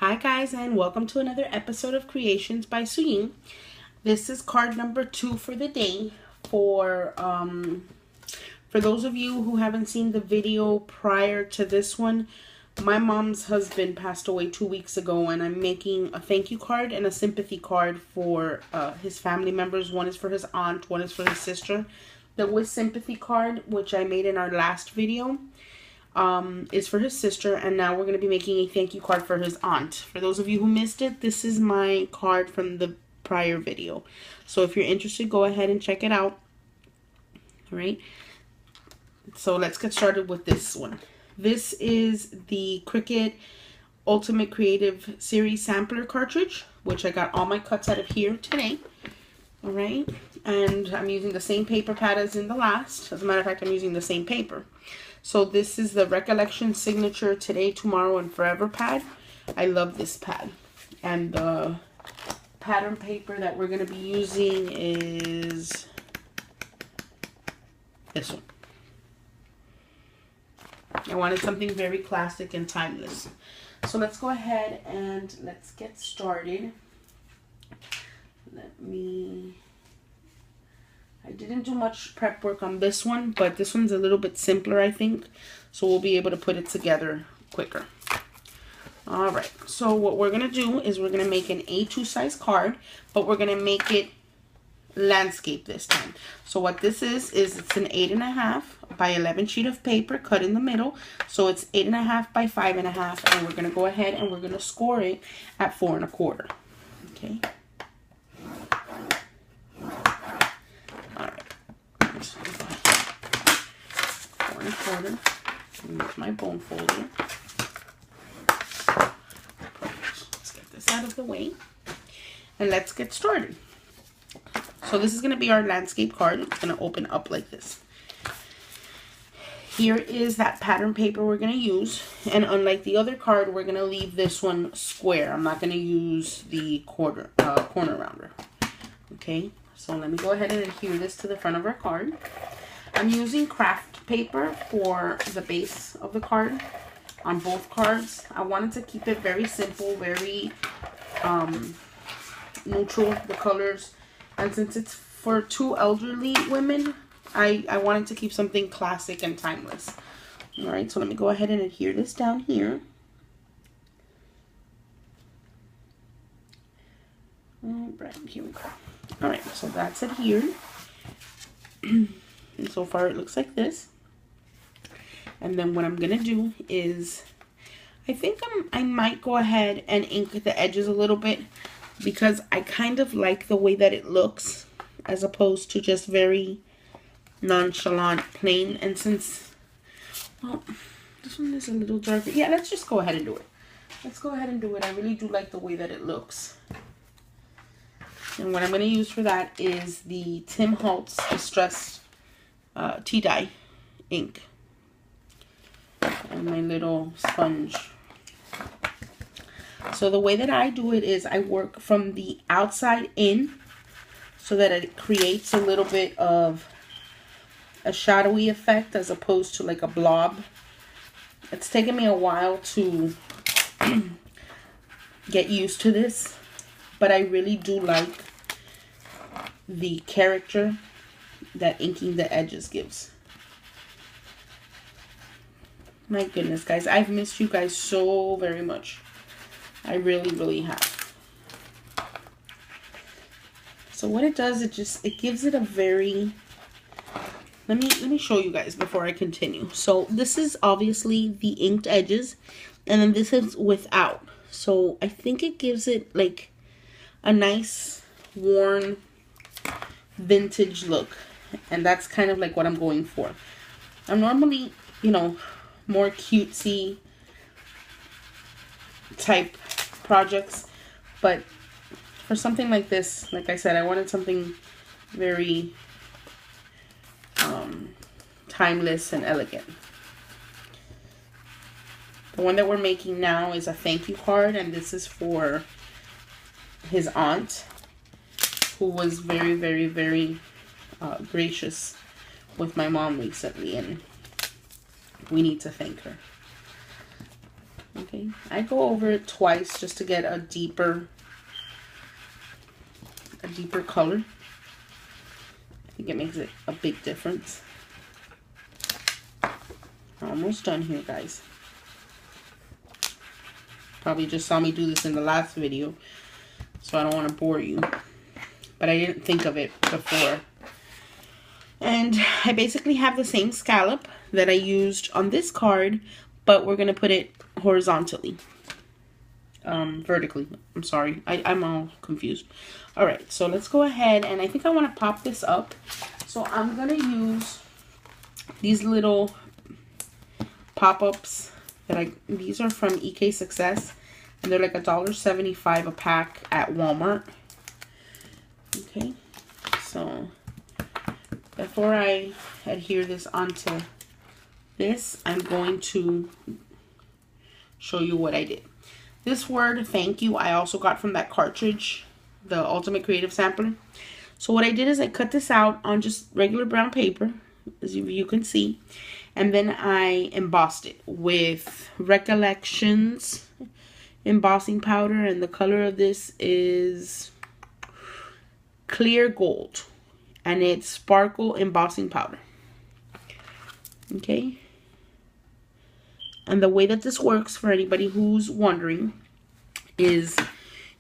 Hi guys, and welcome to another episode of Creations by Suying. This is card number 2 for the day. For those of you who haven't seen the video prior to this one, my mom's husband passed away 2 weeks ago, and I'm making a thank you card and a sympathy card for his family members. One is for his aunt, one is for his sister. The with sympathy card, which I made in our last video, is for his sister, and now we're going to be making a thank you card for his aunt. For those of you who missed it, this is my card from the prior video. So if you're interested, go ahead and check it out. Alright, so let's get started with this one. This is the Cricut Ultimate Creative Series Sampler cartridge, which I got all my cuts out of here today. Alright, and I'm using the same paper pad as in the last. As a matter of fact, I'm using the same paper. So this is the Recollection Signature Today, Tomorrow, and Forever pad. I love this pad. And the pattern paper that we're going to be using is this one. I wanted something very classic and timeless. So let's go ahead and let's get started. I didn't do much prep work on this one, but this one's a little bit simpler, I think. So we'll be able to put it together quicker. Alright, so what we're going to do is we're going to make an A2 size card, but we're going to make it landscape this time. So what this is it's an 8.5 by 11 sheet of paper cut in the middle. So it's 8.5 by 5.5, and we're going to go ahead and we're going to score it at 4.25. Okay. Use my bone folder. Let's get this out of the way and let's get started. So this is going to be our landscape card. It's going to open up like this. Here is that pattern paper we're going to use, and unlike the other card, we're going to leave this one square. I'm not going to use the corner rounder. Okay, so let me go ahead and adhere this to the front of our card. I'm using craft paper for the base of the card on both cards. I wanted to keep it very simple, very neutral, the colors. And since it's for 2 elderly women, I wanted to keep something classic and timeless. Alright, so let me go ahead and adhere this down here. Alright, here we go. Alright, so that's adhered. And so far it looks like this. And then what I'm going to do is, I think I might go ahead and ink the edges a little bit, because I kind of like the way that it looks as opposed to just very nonchalant plain. And since, well, this one is a little darker. Yeah, let's just go ahead and do it. Let's go ahead and do it. I really do like the way that it looks. And what I'm going to use for that is the Tim Holtz Distressed tea dye ink and my little sponge. So the way that I do it is I work from the outside in so that it creates a little bit of a shadowy effect as opposed to like a blob. It's taken me a while to get used to this, but I really do like the character that inking the edges gives. My goodness, guys, I've missed you guys so very much. I really, really have. So what it does, it gives it a very, let me show you guys before I continue. So this is obviously the inked edges, and then this is without. So I think it gives it like a nice worn vintage look. And that's kind of like what I'm going for. I'm normally, you know, more cutesy type projects, but for something like this, like I said, I wanted something very timeless and elegant. The one that we're making now is a thank you card, and this is for his aunt, who was very, very, very gracious with my mom recently, and we need to thank her. Okay, I go over it twice just to get a deeper color. I think it makes it a big difference. Almost done here, guys. Probably just saw me do this in the last video, so I don't want to bore you. But I didn't think of it before. And I basically have the same scallop that I used on this card, but we're going to put it horizontally. Vertically. I'm sorry. I'm all confused. Alright, so let's go ahead, and I think I want to pop this up. So I'm going to use these little pop-ups that these are from EK Success, and they're like $1.75 a pack at Walmart. Okay, so before I adhere this onto this, I'm going to show you what I did. This word, thank you, I also got from that cartridge, the Ultimate Creative Sampler. So what I did is I cut this out on just regular brown paper, as you can see, and then I embossed it with Recollections embossing powder, and the color of this is clear gold, and it's sparkle embossing powder. Okay, and the way that this works, for anybody who's wondering, is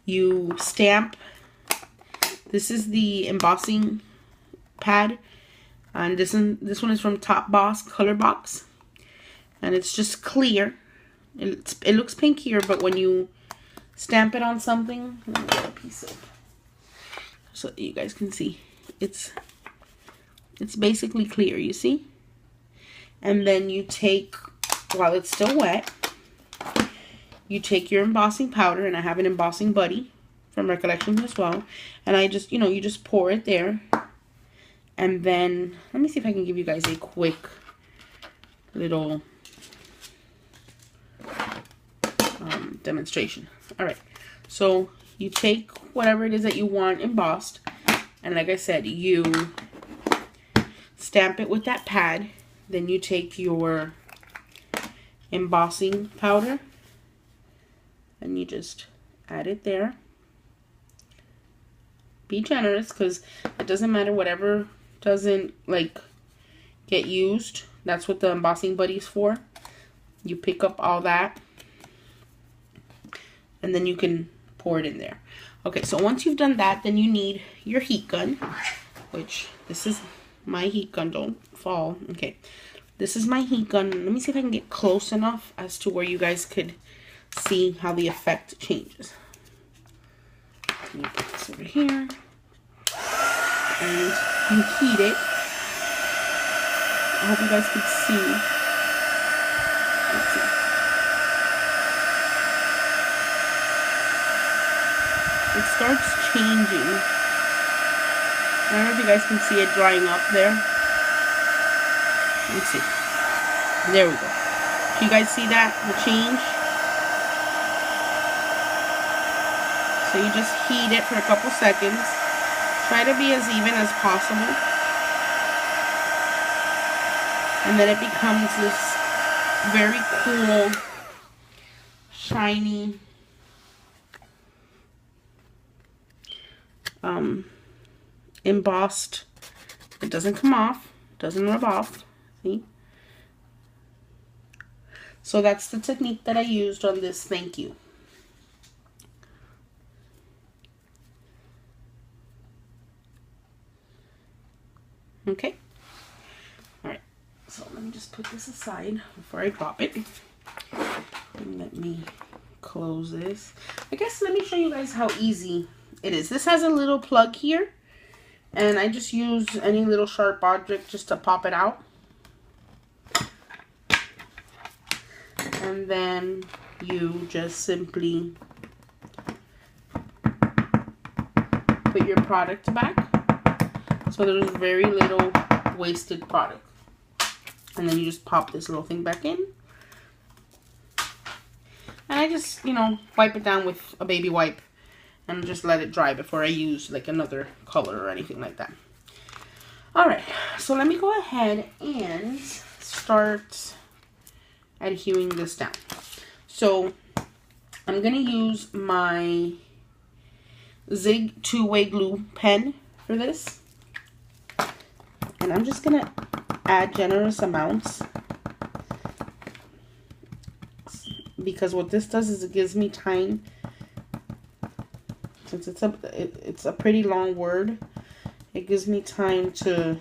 you stamp. This is the embossing pad, and this one is from Top Boss Color Box, and it's just clear. It looks pink here, but when you stamp it on something, let me get a piece of, so you guys can see, it's basically clear, you see? And then you take, while it's still wet, you take your embossing powder, and I have an embossing buddy from Recollections as well, and I just, you just pour it there, and then, let me see if I can give you guys a quick little demonstration. Alright, so you take whatever it is that you want embossed, and like I said, you stamp it with that pad. Then you take your embossing powder and you just add it there. Be generous, because it doesn't matter, whatever doesn't get used, that's what the embossing buddy's for. You pick up all that, and then you can pour it in there. Okay, so once you've done that, then you need your heat gun, which this is my heat gun. Don't fall. Okay, this is my heat gun. Let me see if I can get close enough as to where you guys could see how the effect changes. Let me put this over here, and you heat it. I hope you guys can see. Let's see. It starts changing. I don't know if you guys can see it drying up there. Let's see. There we go. Do you guys see that? The change? So you just heat it for a couple seconds. Try to be as even as possible. And then it becomes this very cool, shiny, embossed. It doesn't come off, doesn't rub off. See? So that's the technique that I used on this thank you. Okay. Alright. So let me just put this aside before I drop it. And let me close this. I guess let me show you guys how easy it is. This has a little plug here, and I just use any little sharp object just to pop it out. And then you just simply put your product back. So there's very little wasted product. And then you just pop this little thing back in. And I just, wipe it down with a baby wipe and just let it dry before I use like another color or anything like that. Alright, so let me go ahead and start adhering this down. So I'm going to use my Zig two-way glue pen for this. And I'm just going to add generous amounts. Because what this does is it gives me time, since it's a pretty long word, it gives me time to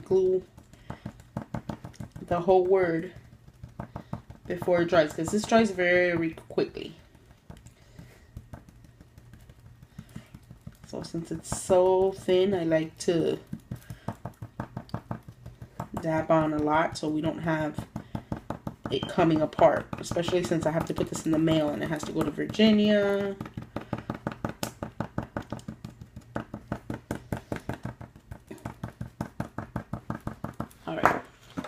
glue the whole word before it dries, because this dries very quickly. So since it's so thin, I like to dab on a lot so we don't have it coming apart, especially since I have to put this in the mail and it has to go to Virginia. All right,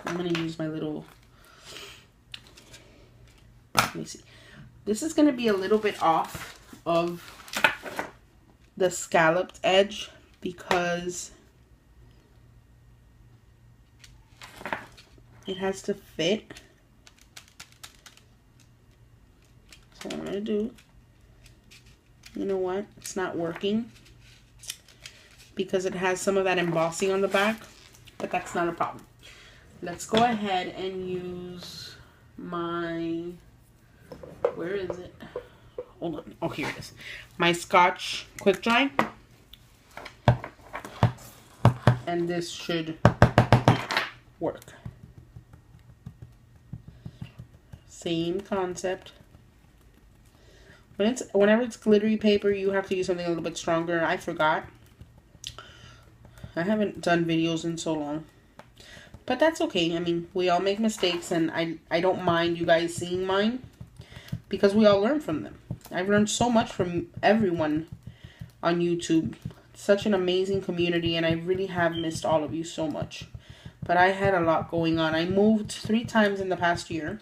I'm gonna use my little, let me see, this is gonna be a little bit off of the scalloped edge because it has to fit. So what I'm gonna do, you know what, it's not working because it has some of that embossing on the back, but that's not a problem. Let's go ahead and use my, where is it? Hold on. Oh, here it is. My Scotch Quick Dry. And this should work. Same concept. Whenever it's glittery paper, you have to use something a little bit stronger. I forgot. I haven't done videos in so long. But that's okay. I mean, we all make mistakes, and I don't mind you guys seeing mine because we all learn from them. I've learned so much from everyone on YouTube. It's such an amazing community, and I really have missed all of you so much. But I had a lot going on. I moved 3 times in the past year.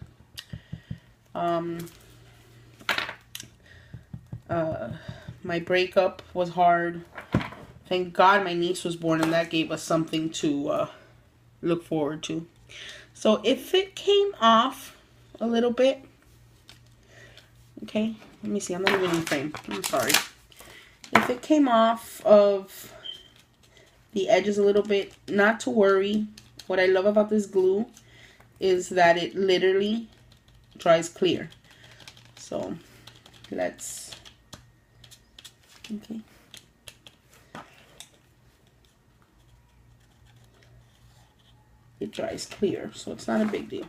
My breakup was hard. Thank God my niece was born, and that gave us something to look forward to. So if it came off a little bit, okay, let me see, I'm not even in frame, I'm sorry. If it came off of the edges a little bit, not to worry. What I love about this glue is that it literally dries clear. So let's, okay. It dries clear, so it's not a big deal.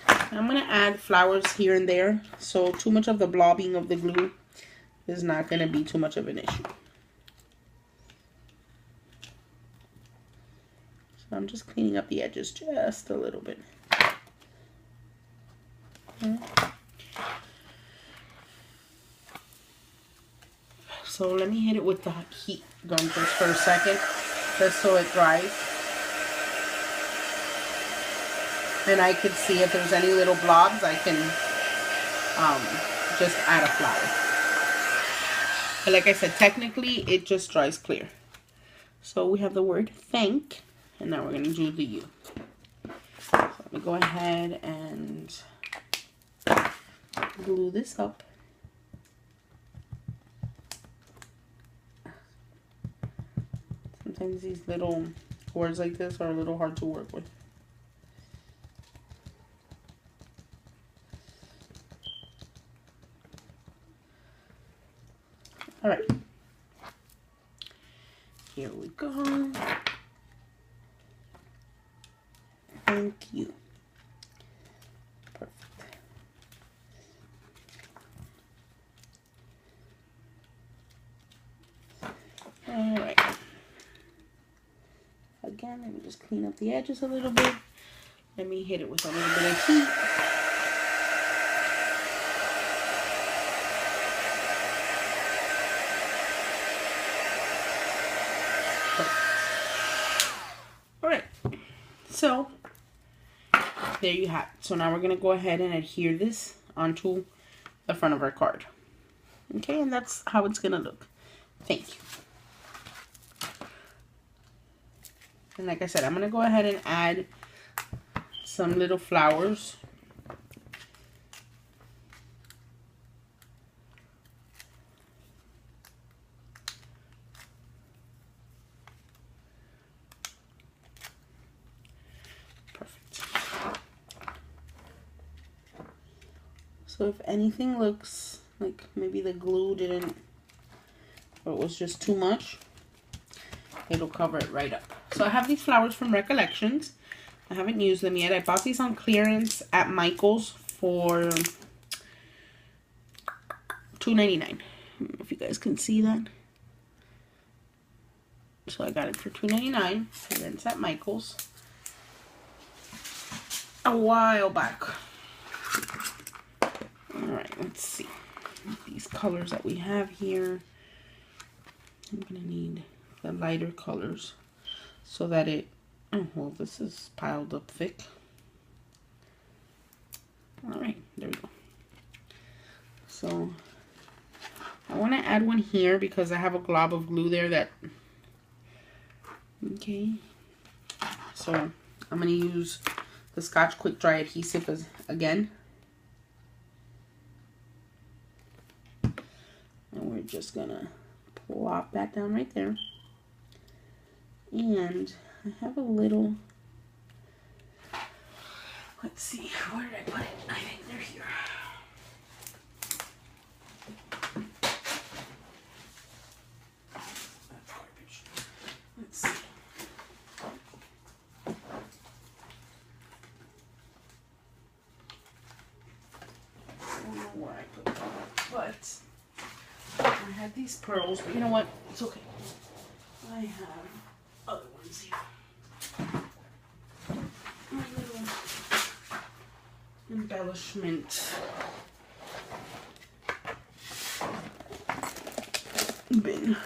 I'm going to add flowers here and there, so too much of the blobbing of the glue is not going to be too much of an issue. So I'm just cleaning up the edges just a little bit. Okay. So let me hit it with the heat gun just for a second, just so it dries. And I could see if there's any little blobs, I can just add a flower. But like I said, technically it just dries clear. So we have the word thank, and now we're going to do the U. So let me go ahead and glue this up. Sometimes these little words like this are a little hard to work with. All right, here we go. Thank you. Perfect. All right. Again, let me just clean up the edges a little bit. Let me hit it with a little bit of heat. So there you have it. So now we're going to go ahead and adhere this onto the front of our card. Okay, and that's how it's going to look. Thank you. And like I said, I'm going to go ahead and add some little flowers So if anything looks like maybe the glue didn't, or it was just too much, it'll cover it right up. So I have these flowers from Recollections. I haven't used them yet. I bought these on clearance at Michael's for $2.99. I don't know if you guys can see that. So I got it for $2.99. Clearance at Michael's a while back. Alright, let's see. These colors that we have here. I'm going to need the lighter colors so that it... Oh, well, this is piled up thick. Alright, there we go. So, I want to add one here because I have a glob of glue there that... Okay. So, I'm going to use the Scotch Quick Dry Adhesive again. And we're just going to plop that down right there. And I have a little, let's see, where did I put it? I think they're here. That's garbage. Let's see. I don't know where I put them, but I had these pearls, but you know what? It's okay. I have other ones here. My little embellishment bin.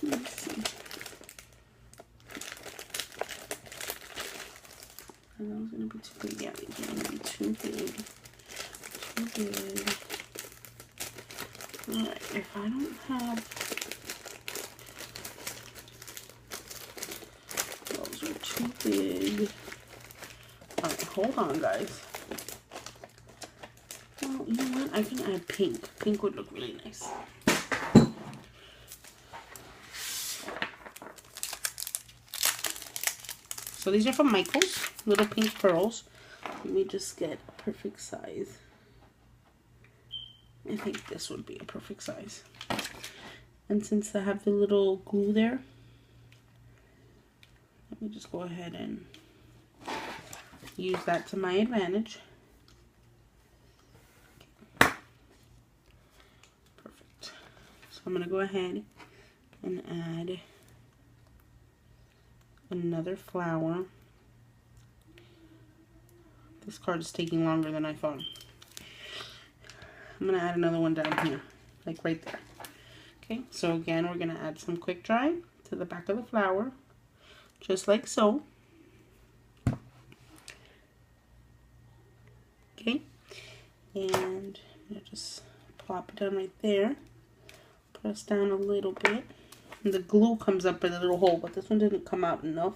Let's see. Are those gonna be too big? Yeah, these are gonna be too big. Too big. Alright, if I don't have those are too big. Alright, hold on guys. Well, you know what? I can add pink. Pink would look really nice. So these are from Michael's. Little pink pearls. Let me just get a perfect size. I think this would be a perfect size. And since I have the little glue there, let me just go ahead and use that to my advantage. Okay. Perfect. So I'm going to go ahead and add another flower. This card is taking longer than I thought. I'm going to add another one down here, like right there. Okay, so again, we're going to add some quick dry to the back of the flower, just like so. Okay, and I'm going to just plop it down right there. Press down a little bit. And the glue comes up in a little hole, but this one didn't come out enough.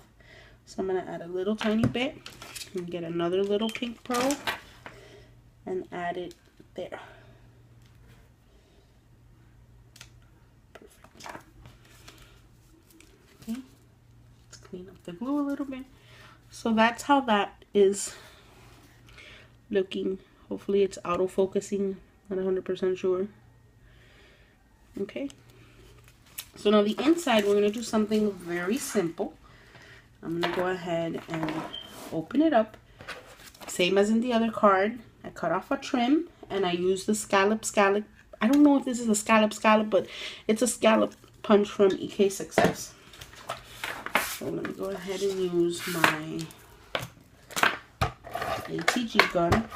So I'm going to add a little tiny bit and get another little pink pearl and add it there. Okay, let's clean up the glue a little bit. So that's how that is looking. Hopefully it's auto-focusing, not 100% sure. Okay, so now the inside we're going to do something very simple. I'm going to go ahead and open it up. Same as in the other card. I cut off a trim and I use the scallop. I don't know if this is a scallop, but it's a scallop punch from EK Success. So let me go ahead and use my ATG gun.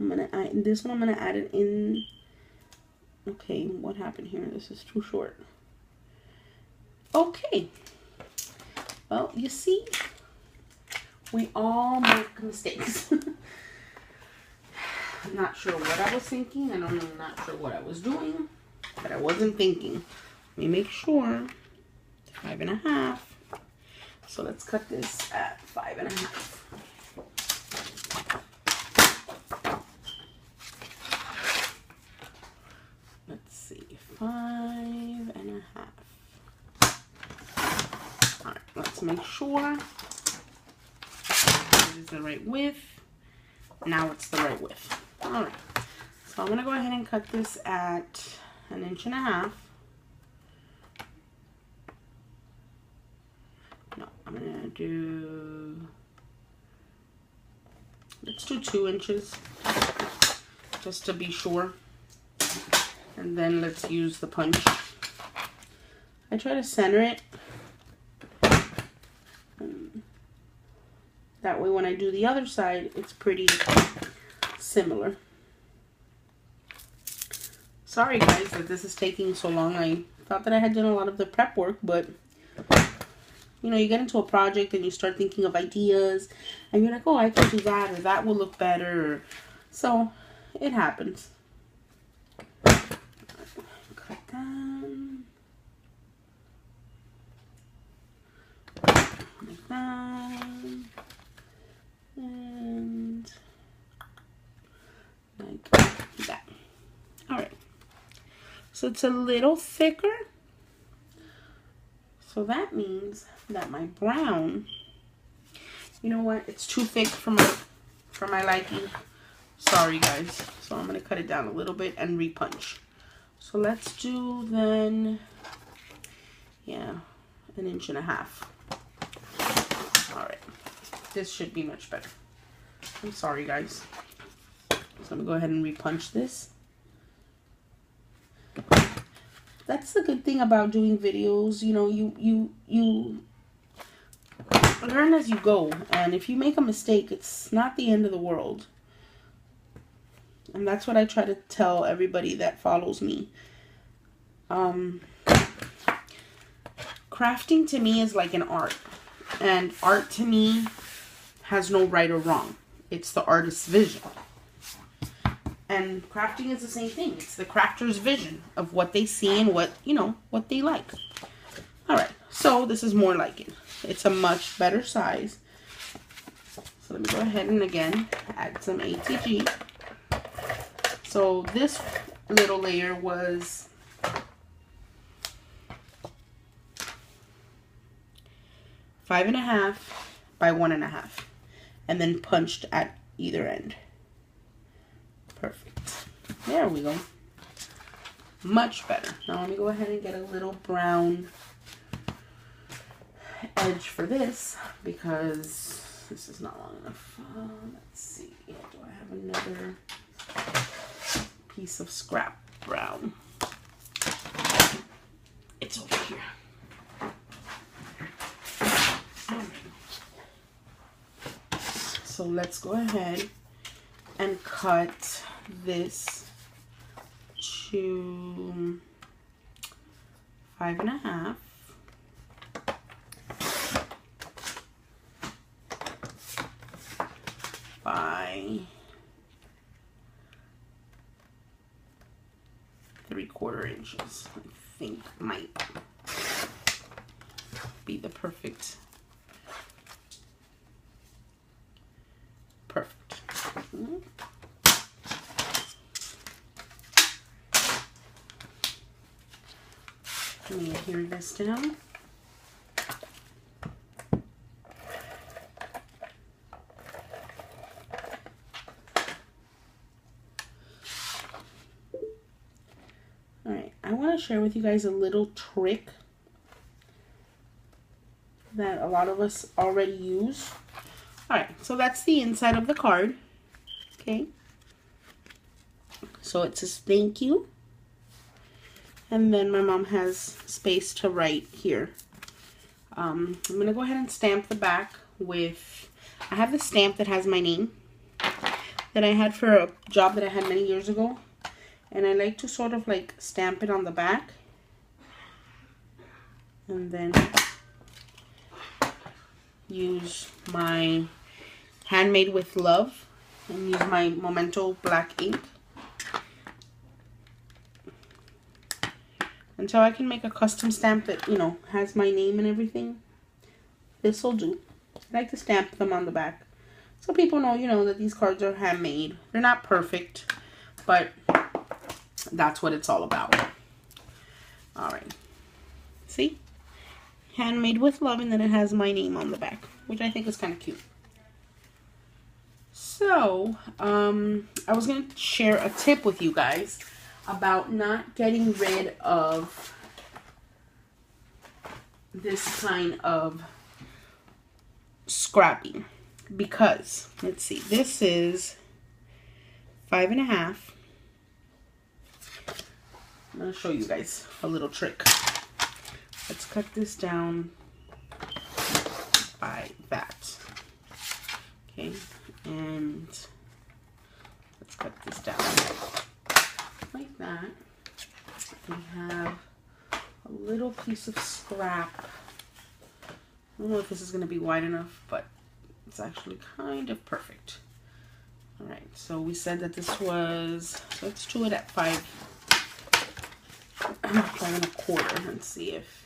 I'm gonna add this one. I'm gonna add it in. Okay, what happened here? This is too short. Okay. Well, you see, we all make mistakes. I'm not sure what I was thinking, and I'm not sure what I was doing, but I wasn't thinking. Let me make sure. 5.5. So let's cut this at 5.5. Let's see, 5.5. All right, let's is the right width. Now it's the right width. All right. So I'm going to go ahead and cut this at 1.5 inches. No, I'm going to do, let's do 2 inches just to be sure. And then let's use the punch. I try to center it. That way when I do the other side, it's pretty similar. Sorry guys that this is taking so long. I thought that I had done a lot of the prep work, but you know, you get into a project and you start thinking of ideas and you're like, oh, I can do that, or that will look better. So it happens. Cut that. Like that. And like that. Alright. So it's a little thicker. So that means that my brown, you know what? It's too thick for my liking. Sorry guys. So I'm going to cut it down a little bit and repunch. So let's do then, yeah, 1.5 inches. Alright. This should be much better. I'm sorry guys. So I'm going to go ahead and repunch this. That's the good thing about doing videos. You know, you learn as you go. And if you make a mistake, it's not the end of the world. And that's what I try to tell everybody that follows me. Crafting to me is like an art. And art to me has no right or wrong. It's the artist's vision. And crafting is the same thing. It's the crafter's vision of what they see and what, you know, what they like. Alright, so this is more like it. It's a much better size. So let me go ahead and again add some ATG. So this little layer was 5.5 by 1.5, and then punched at either end. Perfect. There we go. Much better. Now let me go ahead and get a little brown edge for this because this is not long enough. Let's see. Do I have another piece of scrap brown? It's over here. So let's go ahead and cut this to 5.5 by 3/4 inches. I think might be the perfect. Let me adhere this down. Alright, I want to share with you guys a little trick that a lot of us already use. Alright, so that's the inside of the card. Okay. So it says thank you. And then my mom has space to write here. I'm going to go ahead and stamp the back with, I have this stamp that has my name that I had for a job that I had many years ago. And I like to sort of like stamp it on the back. And then use my Handmade with Love and use my Memento black ink until I can make a custom stamp that, you know, has my name and everything. This will do. I like to stamp them on the back so people know, you know, that these cards are handmade. They're not perfect, but that's what it's all about. Alright. See? Handmade with Love, and then it has my name on the back, which I think is kind of cute. So, I was going to share a tip with you guys about not getting rid of this kind of scrapping. Because, let's see, this is 5.5. I'm going to show you guys a little trick. Let's cut this down by that. Okay, and let's cut this down like that. We have a little piece of scrap. I don't know if this is going to be wide enough, but it's actually kind of perfect. All right, so we said that this was, so let's do it at 5 1/4 and see if,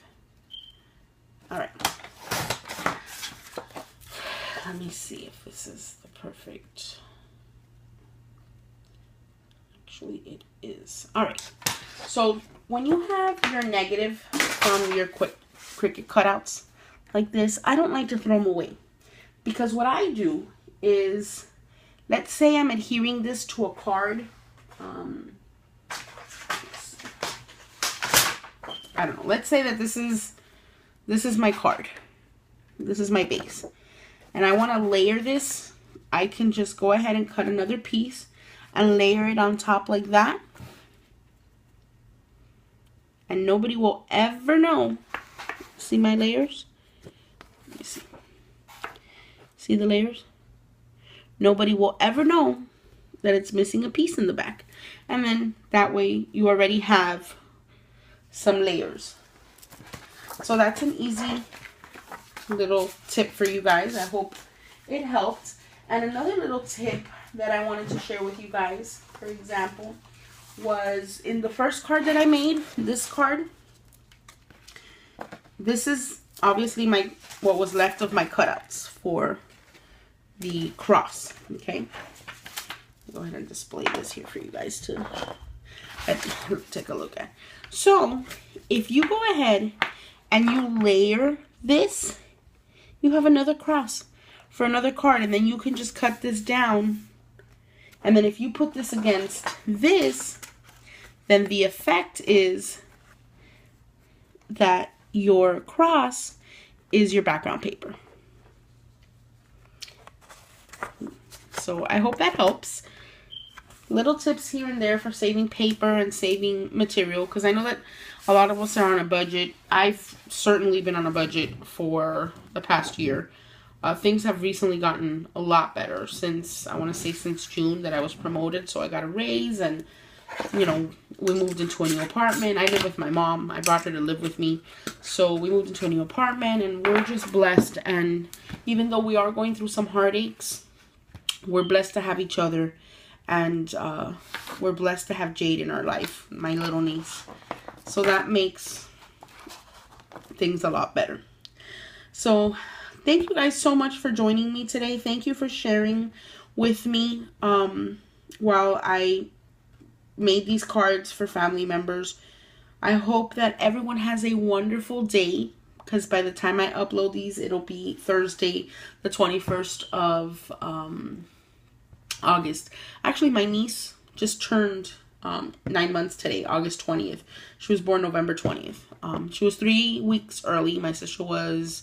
all right. Let me see if this is the perfect. Actually, it is. All right. So when you have your negative from your Cricut cutouts like this, I don't like to throw them away. Because what I do is, let's say I'm adhering this to a card. I don't know. Let's say that this is my card. This is my base. And I want to layer this. I can just go ahead and cut another piece and layer it on top like that. And nobody will ever know. See my layers? Let me see. See the layers? Nobody will ever know that it's missing a piece in the back. And then that way you already have some layers. So that's an easy little tip for you guys. I hope it helped. And another little tip that I wanted to share with you guys, for example, was in the first card that I made, this card. This is obviously what was left of my cutouts for the cross. Okay, go ahead and display this here for you guys to take a look at. So if you go ahead and you layer this, you have another cross for another card, and then you can just cut this down, and then if you put this against this, then the effect is that your cross is your background paper. So I hope that helps. Little tips here and there for saving paper and saving material, because I know that a lot of us are on a budget. I've certainly been on a budget for the past year. Things have recently gotten a lot better since, I want to say since June that I was promoted. So I got a raise, and you know, we moved into a new apartment. I live with my mom. I brought her to live with me. So we moved into a new apartment, and we're just blessed. And even though we are going through some heartaches, we're blessed to have each other. And we're blessed to have Jade in our life, my little niece. So that makes things a lot better. So thank you guys so much for joining me today. Thank you for sharing with me while I made these cards for family members. I hope that everyone has a wonderful day, because by the time I upload these, it'll be Thursday, the 21st of August. Actually, my niece just turned 9 months today, August 20th. She was born November 20th. She was 3 weeks early. My sister was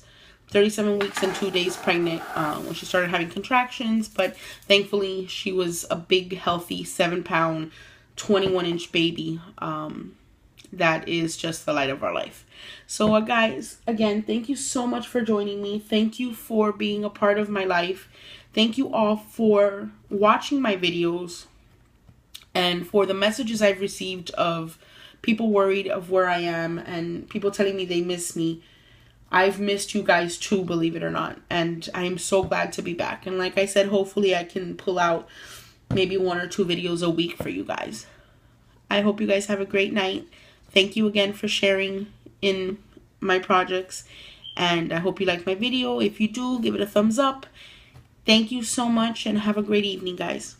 37 weeks and 2 days pregnant when she started having contractions, but thankfully she was a big, healthy 7-pound, 21-inch baby. That is just the light of our life. So guys, again, thank you so much for joining me. Thank you for being a part of my life. Thank you all for watching my videos and for the messages I've received of people worried of where I am and people telling me they miss me. I've missed you guys too, believe it or not. And I'm so glad to be back. And like I said, hopefully I can pull out maybe 1 or 2 videos a week for you guys. I hope you guys have a great night. Thank you again for sharing in my projects. And I hope you like my video. If you do, give it a thumbs up. Thank you so much and have a great evening, guys.